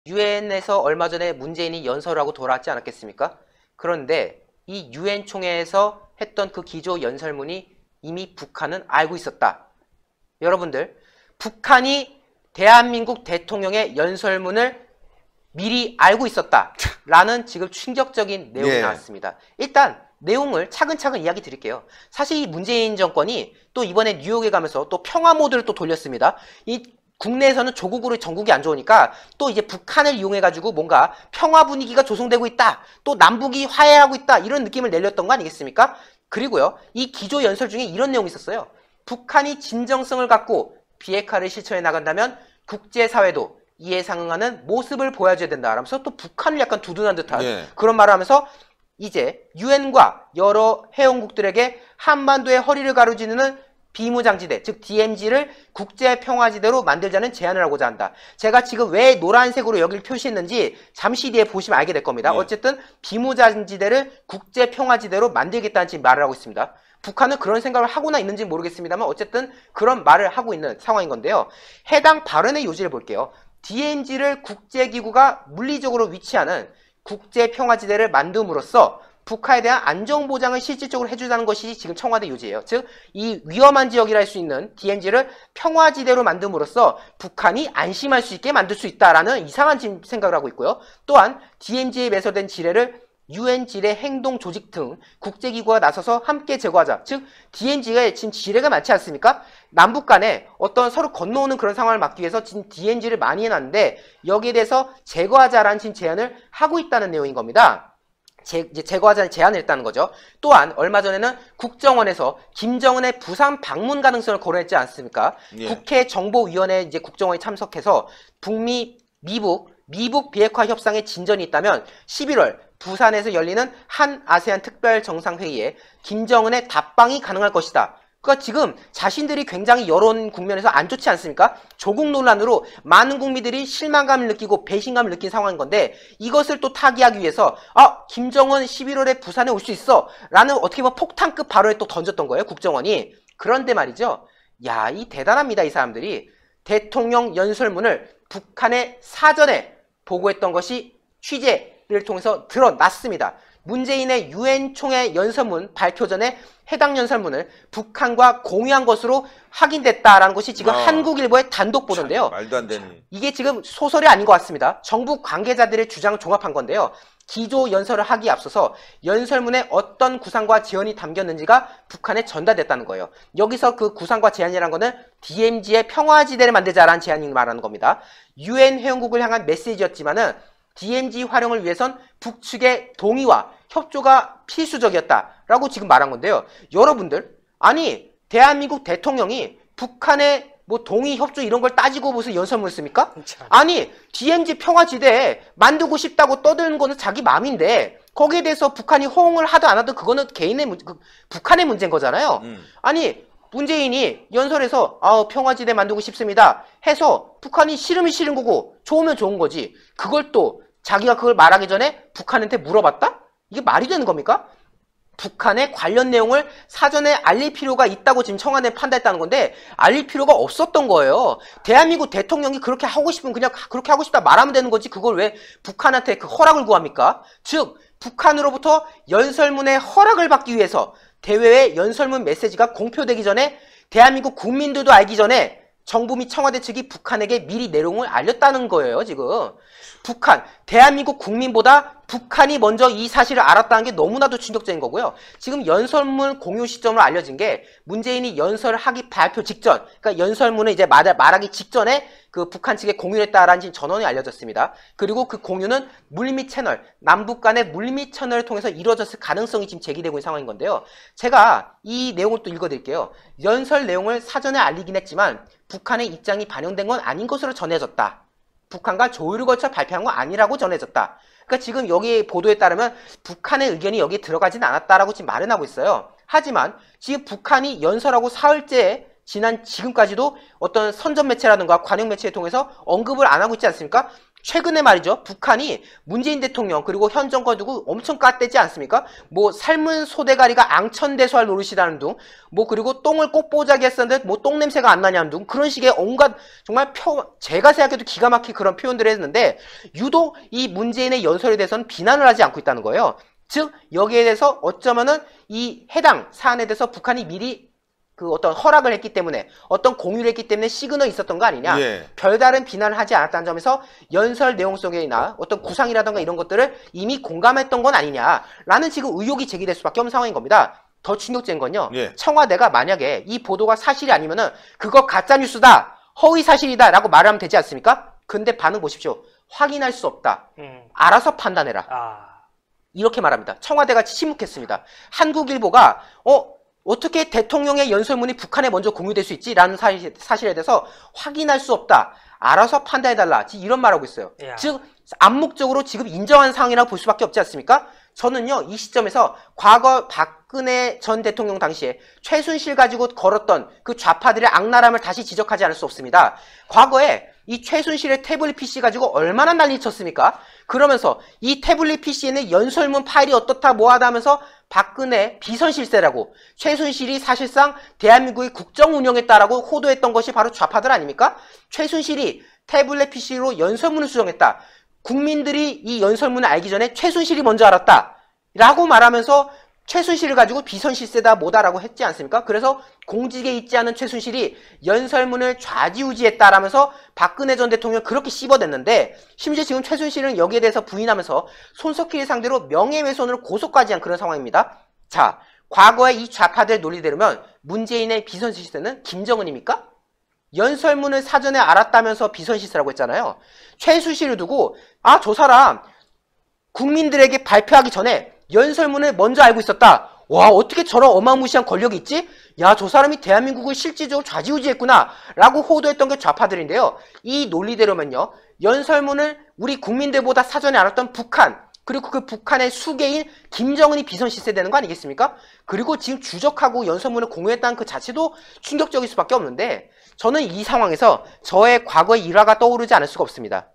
유엔에서 얼마 전에 문재인이 연설하고 돌아왔지 않았겠습니까? 그런데 이 유엔 총회에서 했던 그 기조 연설문이 이미 북한은 알고 있었다. 여러분들, 북한이 대한민국 대통령의 연설문을 미리 알고 있었다라는 지금 충격적인 내용이 나왔습니다. 일단 내용을 차근차근 이야기 드릴게요. 사실 이 문재인 정권이 또 이번에 뉴욕에 가면서 또 평화 모드를 또 돌렸습니다. 이 국내에서는 조국으로 전국이 안 좋으니까 또 이제 북한을 이용해가지고 뭔가 평화 분위기가 조성되고 있다. 또 남북이 화해하고 있다. 이런 느낌을 내렸던 거 아니겠습니까? 그리고요, 이 기조 연설 중에 이런 내용이 있었어요. 북한이 진정성을 갖고 비핵화를 실천해 나간다면 국제사회도 이에 상응하는 모습을 보여줘야 된다. 라면서 또 북한을 약간 두둔한 듯한 그런 말을 하면서 이제 유엔과 여러 회원국들에게 한반도의 허리를 가로지르는 비무장지대, 즉 DMZ를 국제평화지대로 만들자는 제안을 하고자 한다. 제가 지금 왜 노란색으로 여기를 표시했는지 잠시 뒤에 보시면 알게 될 겁니다. 어쨌든 비무장지대를 국제평화지대로 만들겠다는 지금 말을 하고 있습니다. 북한은 그런 생각을 하고나 있는지 모르겠습니다만 어쨌든 그런 말을 하고 있는 상황인 건데요. 해당 발언의 요지를 볼게요. DMZ를 국제기구가 물리적으로 위치하는 국제평화지대를 만듦으로써 북한에 대한 안정보장을 실질적으로 해주자는 것이 지금 청와대 요지예요. 즉, 이 위험한 지역이라 할 수 있는 DMZ를 평화지대로 만듦으로써 북한이 안심할 수 있게 만들 수 있다라는 이상한 지금 생각을 하고 있고요. 또한 DMZ에 매설된 지뢰를 UN 지뢰 행동 조직 등 국제기구가 나서서 함께 제거하자. 즉, DMZ가 지금 지뢰가 많지 않습니까? 남북 간에 어떤 서로 건너오는 그런 상황을 막기 위해서 지금 DMZ를 많이 해놨는데 여기에 대해서 제거하자라는 지금 제안을 하고 있다는 내용인 겁니다. 제거하자는 제안을 했다는 거죠. 또한 얼마 전에는 국정원에서 김정은의 부산 방문 가능성을 거론했지 않습니까? 국회 정보위원회 이제 국정원에 참석해서 북미, 미북 비핵화 협상에 진전이 있다면 11월 부산에서 열리는 한 아세안 특별 정상회의에 김정은의 답방이 가능할 것이다. 그러니까 지금 자신들이 굉장히 여론 국면에서 안 좋지 않습니까? 조국 논란으로 많은 국민들이 실망감을 느끼고 배신감을 느낀 상황인 건데 이것을 또 타개하기 위해서 김정은 11월에 부산에 올 수 있어 라는 어떻게 보면 폭탄급 발언을 또 던졌던 거예요, 국정원이. 그런데 말이죠, 야, 이 대단합니다. 이 사람들이 대통령 연설문을 북한에 사전에 보고했던 것이 취재를 통해서 드러났습니다. 문재인의 유엔 총회 연설문 발표 전에 해당 연설문을 북한과 공유한 것으로 확인됐다라는 것이 지금 한국일보의 단독 보도인데요. 말도 안 되는. 이게 지금 소설이 아닌 것 같습니다. 정부 관계자들의 주장을 종합한 건데요. 기조 연설을 하기에 앞서서 연설문에 어떤 구상과 제안이 담겼는지가 북한에 전달됐다는 거예요. 여기서 그 구상과 제안이라는 거는 DMZ의 평화지대를 만들자라는 제안을 말하는 겁니다. 유엔 회원국을 향한 메시지였지만은 DMZ 활용을 위해선 북측의 동의와 협조가 필수적이었다라고 지금 말한 건데요. 여러분들, 아니 대한민국 대통령이 북한의 뭐 동의, 협조 이런 걸 따지고 무슨 연설문을 씁니까? 아니 DMZ 평화지대 만들고 싶다고 떠드는 거는 자기 마음인데 거기에 대해서 북한이 호응을 하든 안 하든 그거는 개인의 북한의 문제인 거잖아요. 아니 문재인이 연설에서 평화지대 만들고 싶습니다 해서 북한이 싫으면 싫은 거고 좋으면 좋은 거지. 그걸 또 자기가 그걸 말하기 전에 북한한테 물어봤다? 이게 말이 되는 겁니까? 북한의 관련 내용을 사전에 알릴 필요가 있다고 지금 청와대에 판단했다는 건데 알릴 필요가 없었던 거예요. 대한민국 대통령이 그렇게 하고 싶으면 그냥 그렇게 하고 싶다 말하면 되는 거지 그걸 왜 북한한테 그 허락을 구합니까? 즉 북한으로부터 연설문의 허락을 받기 위해서 대외의 연설문 메시지가 공표되기 전에 대한민국 국민들도 알기 전에 정부 및 청와대 측이 북한에게 미리 내용을 알렸다는 거예요. 지금 북한, 대한민국 국민보다 북한이 먼저 이 사실을 알았다는 게 너무나도 충격적인 거고요. 지금 연설문 공유 시점으로 알려진 게 문재인이 연설하기 발표 직전, 그러니까 연설문을 이제 말하기 직전에 그 북한 측에 공유를 했다라는 전원이 알려졌습니다. 그리고 그 공유는 물밑 채널, 남북 간의 물밑 채널을 통해서 이루어졌을 가능성이 지금 제기되고 있는 상황인 건데요. 제가 이 내용을 또 읽어드릴게요. 연설 내용을 사전에 알리긴 했지만 북한의 입장이 반영된 건 아닌 것으로 전해졌다. 북한과 조율을 거쳐 발표한 건 아니라고 전해졌다. 그러니까 지금 여기 보도에 따르면 북한의 의견이 여기에 들어가진 않았다라고 지금 말은 하고 있어요. 하지만 지금 북한이 연설하고 사흘째 지난 지금까지도 어떤 선전 매체라든가 관영 매체를 통해서 언급을 안 하고 있지 않습니까? 최근에 말이죠. 북한이 문재인 대통령 그리고 현 정권 두고 엄청 깠대지 않습니까? 뭐 삶은 소대가리가 앙천대소할 노릇이라는 둥, 뭐 그리고 똥을 꽃보자기 했었는데 뭐 똥 냄새가 안 나냐는 둥, 그런 식의 온갖 정말 제가 생각해도 기가 막힌 그런 표현들을 했는데 유독 이 문재인의 연설에 대해서는 비난을 하지 않고 있다는 거예요. 즉 여기에 대해서 어쩌면은 이 해당 사안에 대해서 북한이 미리 그 어떤 허락을 했기 때문에 어떤 공유를 했기 때문에 시그널이 있었던 거 아니냐. 예. 별다른 비난을 하지 않았다는 점에서 연설 내용 속에나 어떤 구상이라던가 이런 것들을 이미 공감했던 건 아니냐라는 지금 의혹이 제기될 수밖에 없는 상황인 겁니다. 더 충격적인 건요. 예. 청와대가 만약에 이 보도가 사실이 아니면은 그거 가짜뉴스다, 허위사실이다 라고 말하면 되지 않습니까? 근데 반응 보십시오. 확인할 수 없다. 알아서 판단해라. 이렇게 말합니다. 청와대가 침묵했습니다. 한국일보가 어떻게 대통령의 연설문이 북한에 먼저 공유될 수 있지? 라는 사실에 대해서 확인할 수 없다. 알아서 판단해달라. 이런 말하고 있어요. 야. 즉 암묵적으로 지금 인정한 상황이라고 볼 수밖에 없지 않습니까? 저는요 이 시점에서 과거 박근혜 전 대통령 당시에 최순실 가지고 걸었던 그 좌파들의 악랄함을 다시 지적하지 않을 수 없습니다. 과거에 이 최순실의 태블릿 PC 가지고 얼마나 난리 쳤습니까? 그러면서 이 태블릿 PC에는 연설문 파일이 어떻다 뭐하다 하면서 박근혜 비선실세라고, 최순실이 사실상 대한민국의 국정 운영했다라고 호도했던 것이 바로 좌파들 아닙니까? 최순실이 태블릿 PC로 연설문을 수정했다. 국민들이 이 연설문을 알기 전에 최순실이 먼저 알았다 라고 말하면서 최순실을 가지고 비선실세다 뭐다라고 했지 않습니까? 그래서 공직에 있지 않은 최순실이 연설문을 좌지우지했다라면서 박근혜 전 대통령을 그렇게 씹어댔는데, 심지어 지금 최순실은 여기에 대해서 부인하면서 손석희를 상대로 명예훼손으로 고소까지 한 그런 상황입니다. 자, 과거에 이 좌파들 논리대로면 문재인의 비선실세는 김정은입니까? 연설문을 사전에 알았다면서 비선실세라고 했잖아요. 최순실을 두고 저 사람 국민들에게 발표하기 전에 연설문을 먼저 알고 있었다. 와, 어떻게 저런 어마무시한 권력이 있지? 야, 저 사람이 대한민국을 실질적으로 좌지우지했구나 라고 호도했던 게 좌파들인데요. 이 논리대로면요, 연설문을 우리 국민들보다 사전에 알았던 북한, 그리고 그 북한의 수계인 김정은이 비선실세 되는 거 아니겠습니까? 그리고 지금 주적하고 연설문을 공유했다는 그 자체도 충격적일 수밖에 없는데, 저는 이 상황에서 저의 과거의 일화가 떠오르지 않을 수가 없습니다.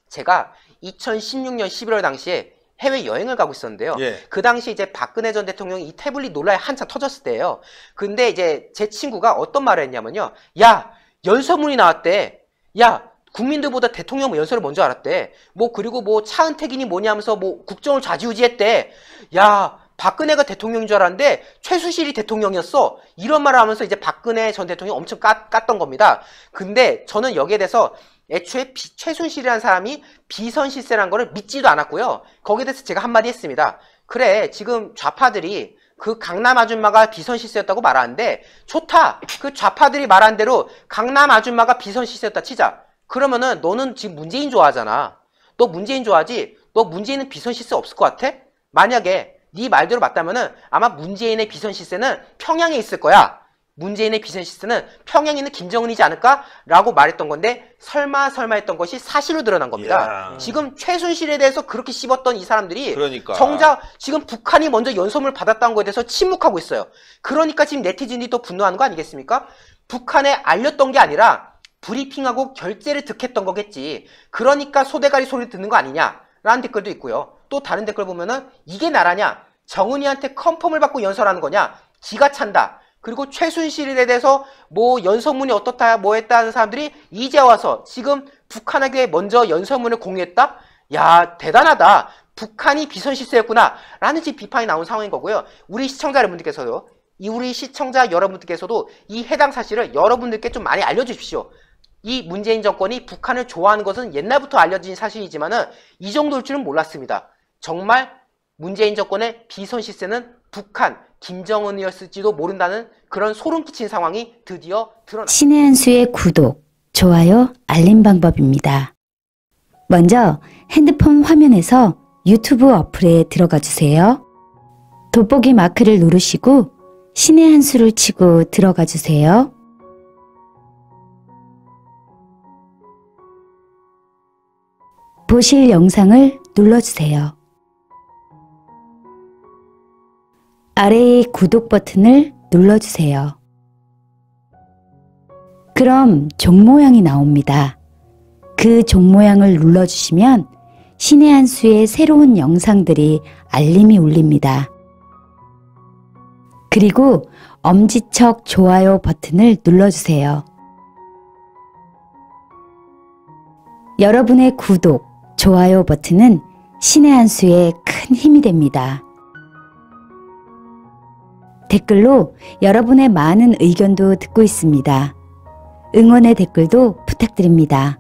제가 2016년 11월 당시에 해외여행을 가고 있었는데요. 예. 그 당시 이제 박근혜 전 대통령이 이 태블릿 논란이 한참 터졌을 때예요. 근데 이제 제 친구가 어떤 말을 했냐면요. 야, 연설문이 나왔대. 야, 국민들보다 대통령 연설을 먼저 알았대. 뭐 그리고 뭐 차은택이니 뭐냐 하면서 뭐 국정을 좌지우지했대. 야, 박근혜가 대통령인 줄 알았는데 최순실이 대통령이었어. 이런 말을 하면서 이제 박근혜 전 대통령이 엄청 깠던 겁니다. 근데 저는 여기에 대해서 애초에 최순실이라는 사람이 비선실세라는 거를 믿지도 않았고요. 거기에 대해서 제가 한마디 했습니다. 그래, 지금 좌파들이 그 강남 아줌마가 비선실세였다고 말하는데 좋다. 그 좌파들이 말한 대로 강남 아줌마가 비선실세였다 치자. 그러면은 너는 지금 문재인 좋아하잖아. 너 문재인 좋아하지? 너 문재인은 비선실세 없을 것 같아? 만약에 네 말대로 맞다면은 아마 문재인의 비선실세는 평양에 있을 거야. 문재인의 비선실세는 평양에 있는 김정은이지 않을까? 라고 말했던 건데 설마 했던 것이 사실로 드러난 겁니다. 이야. 지금 최순실에 대해서 그렇게 씹었던 이 사람들이 그러니까. 정작 지금 북한이 먼저 연설문을 받았다는 거에 대해서 침묵하고 있어요. 그러니까 지금 네티즌들이 더 분노하는 거 아니겠습니까? 북한에 알렸던 게 아니라 브리핑하고 결재를 득했던 거겠지. 그러니까 소대가리 소리 듣는 거 아니냐? 라는 댓글도 있고요. 또 다른 댓글 보면은 이게 나라냐? 정은이한테 컨펌을 받고 연설하는 거냐? 기가 찬다. 그리고 최순실에 대해서 뭐 연설문이 어떻다 뭐 했다 하는 사람들이 이제 와서 지금 북한에게 먼저 연설문을 공유했다? 야, 대단하다. 북한이 비선실세였구나 라는 지금 비판이 나온 상황인 거고요. 우리 시청자 여러분들께서도 이 해당 사실을 여러분들께 좀 많이 알려주십시오. 이 문재인 정권이 북한을 좋아하는 것은 옛날부터 알려진 사실이지만은 이 정도일 줄은 몰랐습니다. 정말 문재인 정권의 비선실세는 북한, 김정은이었을지도 모른다는 그런 소름 끼친 상황이 드디어 드러났습니다. 신의 한 수의 구독, 좋아요, 알림 방법입니다. 먼저 핸드폰 화면에서 유튜브 어플에 들어가 주세요. 돋보기 마크를 누르시고 신의 한 수를 치고 들어가 주세요. 보실 영상을 눌러주세요. 아래의 구독 버튼을 눌러주세요. 그럼 종 모양이 나옵니다. 그 종 모양을 눌러주시면 신의 한 수의 새로운 영상들이 알림이 울립니다. 그리고 엄지척 좋아요 버튼을 눌러주세요. 여러분의 구독, 좋아요 버튼은 신의 한 수에 큰 힘이 됩니다. 댓글로 여러분의 많은 의견도 듣고 있습니다. 응원의 댓글도 부탁드립니다.